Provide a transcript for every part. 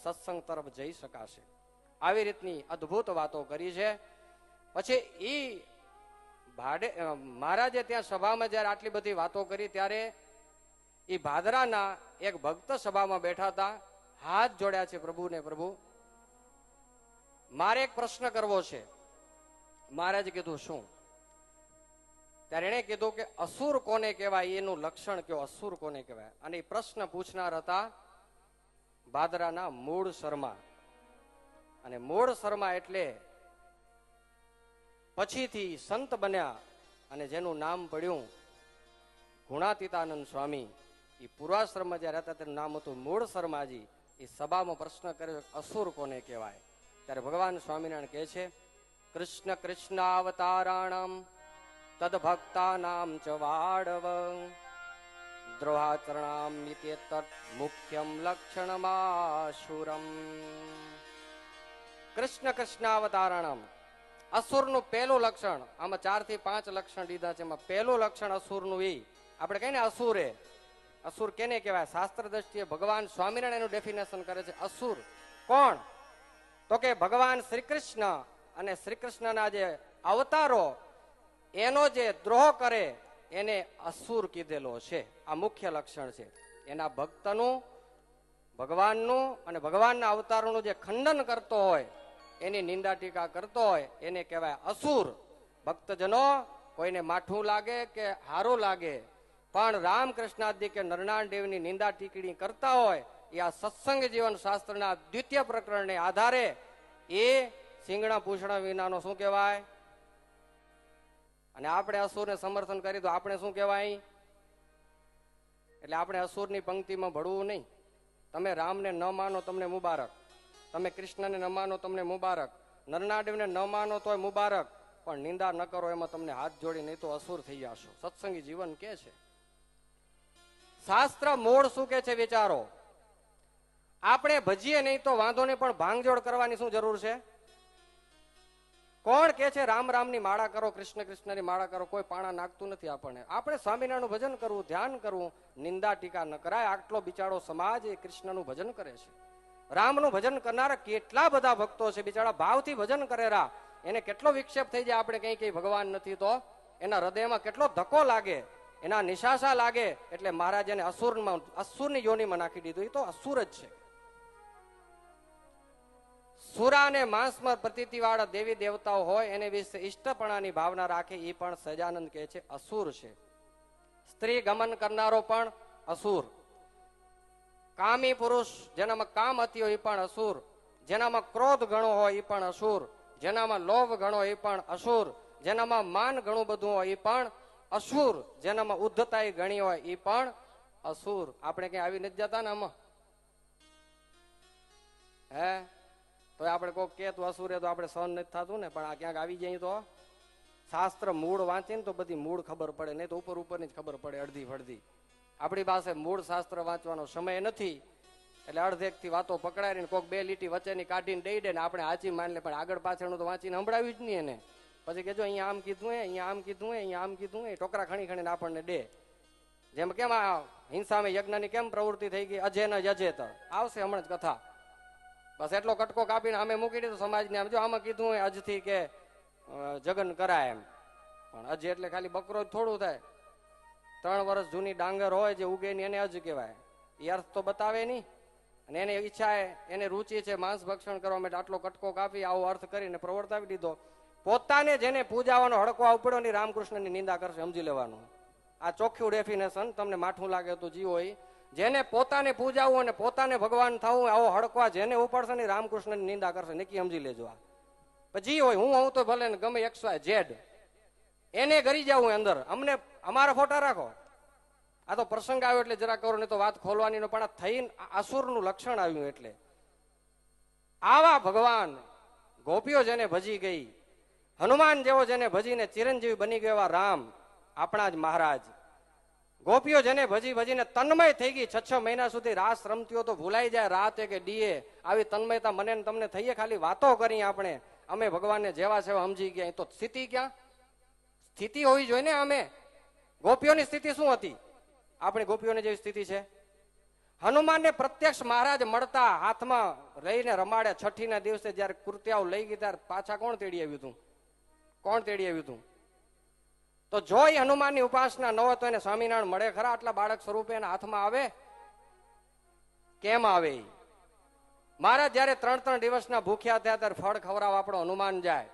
સત્સંગ તરફ જઈ શકાશે. આવી રીતની અદ્ભુત વાતો કરી છે. પછી ઈ મહારાજે ત્યાં સભામાં જયારે આટલી બધી વાતો કરી ત્યારે એ ભાદરાના એક ભક્ત સભામાં બેઠા હતા, હાથ જોડ્યા છે પ્રભુને. પ્રભુ, મારે એક પ્રશ્ન કરવો છે. મહારાજે કીધું શું? ત્યારે એને કીધું કે અસુર કોને કહેવાય એનું લક્ષણ કયો, અસુર કોને કહેવાય. અને એ પ્રશ્ન પૂછનાર હતા ભાદરાના મૂળ શર્મા. અને મૂળ શર્મા એટલે પછીથી સંત બન્યા અને જેનું નામ પડ્યું ગુણાતીતાનંદ સ્વામી. એ પૂર્વાશ્રમમાં જયારે હતા તેનું નામ હતું મૂળ શર્માજી. એ સભામાં પ્રશ્ન કર્યો અસુર કોને કહેવાય. ત્યારે ભગવાન સ્વામિનારાયણ કહે છે, કૃષ્ણ કૃષ્ણાવતારાણમ તદભક્તાનામ ચ વાડવ દ્રોહાચરણામ તત મુખ્યમ લક્ષણમાશુરમ. કૃષ્ણ કૃષ્ણાવતારાણમ, અસુરનું પહેલું લક્ષણ. આમાં 4 થી 5 લક્ષણ દીધા છે. એમાં પહેલું લક્ષણ અસુરનું એ આપણે કહીએ ને અસુરે. અસુર કેને કહેવાય? શાસ્ત્ર દ્રષ્ટિએ ભગવાન સ્વામિનારાયણ એનું ડેફિનેશન કરે છે. અસુર કોણ? તો કે ભગવાન શ્રી કૃષ્ણ અને શ્રી કૃષ્ણના જે અવતારો એનો જે દ્રોહ કરે એને અસુર કીધેલો છે. આ મુખ્ય લક્ષણ છે. એના ભક્તનું, ભગવાનનું અને ભગવાનના અવતારોનું જે ખંડન કરતો હોય, એની નિંદા ટીકા કરતો હોય એને કહેવાય અસુર. ભક્તજનો કોઈને માઠું લાગે કે હારું લાગે, પણ રામકૃષ્ણાદિ કે નરનાળ દેવની નિંદા ટીકડી કરતા હોય એ આ સત્સંગ જીવન શાસ્ત્રના દ્વિતીય પ્રકરણને આધારે એ સિંગણા પૂછડા વિનાનો શું કહેવાય? અને આપણે અસુરને સમર્થન કરી તો આપણે શું કહેવાય? એટલે આપણે અસુરની પંક્તિમાં ભળવું નહીં. તમે રામને ન માનો તમને મુબારક, તમે કૃષ્ણને ન માનો તમને મુબારક, નરનાદેવને ન માનો તોય મુબારક, પણ નિંદા ન કરો એમાં તમને હાથ જોડી, નહીં તો અસુર થઈ જશો. સત્સંગી જીવન કે છે. શાસ્ત્ર મૂળ શું કે છે વિચારો. આપણે ભજીએ નહીં તો વાંધો નહીં, પણ ભાંગજોડ કરવાની શું જરૂર છે? કોણ કે છે રામ રામની માળા કરો, કૃષ્ણ કૃષ્ણની માળા કરો? કોઈ પાણા નાખતું નથી આપણને. આપણે સ્વામિનારાયણનું ભજન કરવું, ધ્યાન કરવું, નિંદા ટીકા ન કરાય. આટલો બિચારો સમાજ એ કૃષ્ણનું ભજન કરે છે. રામનું ભજન કરનારા કેટલા બધા ભક્તો છે, બિચારા ભાવથી ભજન કરેરા. એને કેટલો વિક્ષેપ થઈ જાય આપણે કઈ ભગવાન નથી તો એના હૃદયમાં કેટલો ધક્કો લાગે, એના નિશાસા લાગે. એટલે મહારાજ એને અસુરની યોનિમાં નાખી દીધું. એ તો અસુર જ છે. સુરા અને માંસમાં પ્રતીતિ વાળા દેવી દેવતાઓ હોય એને વિશે ઇષ્ટપણાની ભાવના રાખે એ પણ સહજાનંદ કહે છે અસુર છે. સ્ત્રી ગમન કરનારો પણ અસુર. કામી પુરુષ જેનામાં કામ અતિ હોય એ પણ અસુર. જેનામાં ક્રોધ ઘણો હોય એ પણ અસુર. જેનામાં લોભ ઘણો એ પણ અસુર. જેનામાં માન ઘણું બધું હોય એ પણ અસુર. જેનામાં ઉદ્ધતાઈ ઘણી હોય એ પણ અસુર. આપણે ક્યાં આવી નથી જતા ને આમાં? હે તો આપણે કોઈક કે તું અસુરે તો આપણે સહન નથી થતું ને, પણ આ ક્યાંક આવી જાય તો શાસ્ત્ર મૂળ વાંચીને તો બધી મૂળ ખબર પડે, નહીં તો ઉપર ઉપરની જ ખબર પડે અડધી ફડધી. આપણી પાસે મૂળ શાસ્ત્ર વાંચવાનો સમય નથી એટલે અડધેક થી વાતો પકડાય ને કોઈક 2 લીટી વચ્ચેની કાઢીને દઈ દે ને આપણે હાચી માની લે, પણ આગળ પાછળનું તો વાંચીને સંભળાવ્યું જ નહીં એને. પછી કેજો અહીંયા આમ કીધું હે, અહીંયા આમ કીધું હે, અહીંયા આમ કીધું હે, ટોકરા ખણી ખણીને આપણને દે. જેમ કેમ આ હિંસામાં યજ્ઞની કેમ પ્રવૃત્તિ થઈ ગઈ? અજે ન યજેતર આવશે હમણાં જ કથા. બસ એટલો કટકો કાપીને અમે મૂકી દીધો સમાજને. આમ જો આમાં કીધું હોય અજથી કે જગન કરાય એમ, પણ અજ એટલે ખાલી બકરો જ થોડું થાય. 3 વર્ષ જૂની ડાંગર હોય જે ઉગે ની એને અજ કહેવાય. એ અર્થ તો બતાવે નહીં. અને એને ઈચ્છા એને રુચિ છે માંસ ભક્ષણ કરવા માટે આટલો કટકો કાપી આવો અર્થ કરીને પ્રવર્તાવી દીધો. પોતાને જેને પૂજાવાનો હડકો આવડ્યો ની રામકૃષ્ણની નિંદા કરશે, સમજી લેવાનું. આ ચોખ્ખું ડેફિનેશન. તમને માઠું લાગે તો જીવો. જેને પોતાને પૂજાવું અને પોતાને ભગવાન થવું આવો હડકવા જેને ઉપાડશે ને રામકૃષ્ણની નિંદા કરશે, નક્કી સમજી લેજો. આ પછી હોય હું હોઉં તો ભલે ને ગમે XYZ એને કરી જવું અંદર. અમને અમારા ફોટા રાખો. આ તો પ્રસંગ આવ્યો એટલે જરા કરો, નહીં તો વાત ખોલવાની નો. પણ થઈને અસુરનું લક્ષણ આવ્યું. એટલે આવા ભગવાન ગોપીઓ જેને ભજી ગઈ, હનુમાન જેવો જેને ભજીને ચિરંજીવી બની ગયો એવા રામ આપણા જ મહારાજ. ગોપીઓ જેને ભજી ભજીને તન્મય થઈ ગઈ. 6 મહિના સુધી રાસ રમતીઓ તો ભૂલાઈ જાય રાતે કે ડીએ. આવી તન્મયતા મને ને તમને થઈએ ખાલી વાતો કરી આપણે. અમે ભગવાનને જેવા સેવા સમજી ગયા. તો સ્થિતિ ક્યાં? સ્થિતિ હોવી જોઈએ ને. અમે ગોપીઓની સ્થિતિ શું હતી? આપણી ગોપીઓની જેવી સ્થિતિ છે? હનુમાનને પ્રત્યક્ષ મહારાજ મળતા હાથમાં લઈને રમાડે. છઠ્ઠીના દિવસે જયારે કૃત્યાઓ લઈ ગઈ ત્યારે પાછા કોણ તેડી આવ્યું હતું? કોણ તેડી આવ્યું હતું? તો જો એ હનુમાનની ઉપાસના ન હોય તો એને સ્વામિનારાયણ મળે ખરા? આટલા બાળક સ્વરૂપે એના હાથમાં આવે? કેમ આવે? મહારાજ જયારે 3 દિવસના ભૂખ્યા થયા ત્યારે ફળ ખવડાવવા આપણો હનુમાન જાય.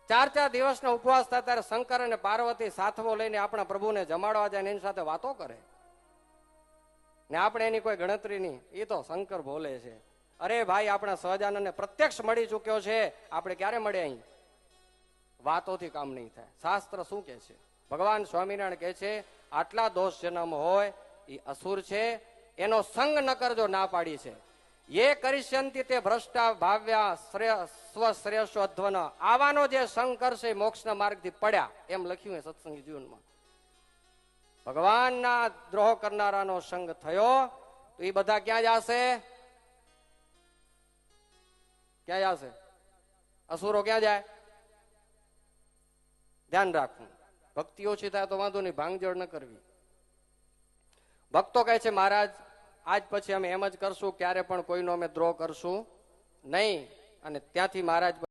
4 દિવસના ઉપવાસ થાય ત્યારે શંકર અને પાર્વતી સાથવો લઈને આપણા પ્રભુને જમાડવા જાય એની સાથે વાતો કરે ને આપણે એની કોઈ ગણતરી નહીં. એ તો શંકર બોલે છે. અરે ભાઈ, આપણા સહજાનંદને પ્રત્યક્ષ મળી ચુક્યો છે. આપણે ક્યારે મળે? અહીં વાતોથી કામ નહીં થાય. શાસ્ત્ર શું કે છે? ભગવાન સ્વામિનારાયણ કે છે આટલા દોષ જન્મ હોય એ અસુર છે, એનો સંગ ન કરજો, ના પાડી છે. એ કરિષ્યંતિ તે ભ્રષ્ટા ભાવ્યા સ્વશ્રેયસો અધ્વન. આવાનો જે સંગ કરશે મોક્ષના માર્ગથી પડ્યા, એમ લખ્યું છે સત્સંગી જીવનમાં. ભગવાનના દ્રોહ કરનારાનો સંગ થયો તો એ બધા ક્યાં જશે? ક્યાં જશે? અસુરો ક્યાં જાય? ધ્યાન રાખવું. ભક્તિ ઓછી થાય તો વાંધો નહીં, ભાંગજોડ ન કરવી. ભક્તો કહે છે મહારાજ આજ પછી અમે એમ જ કરશું, ક્યારે પણ કોઈનો અમે દ્રોહ કરશું નહીં. અને ત્યાંથી મહારાજ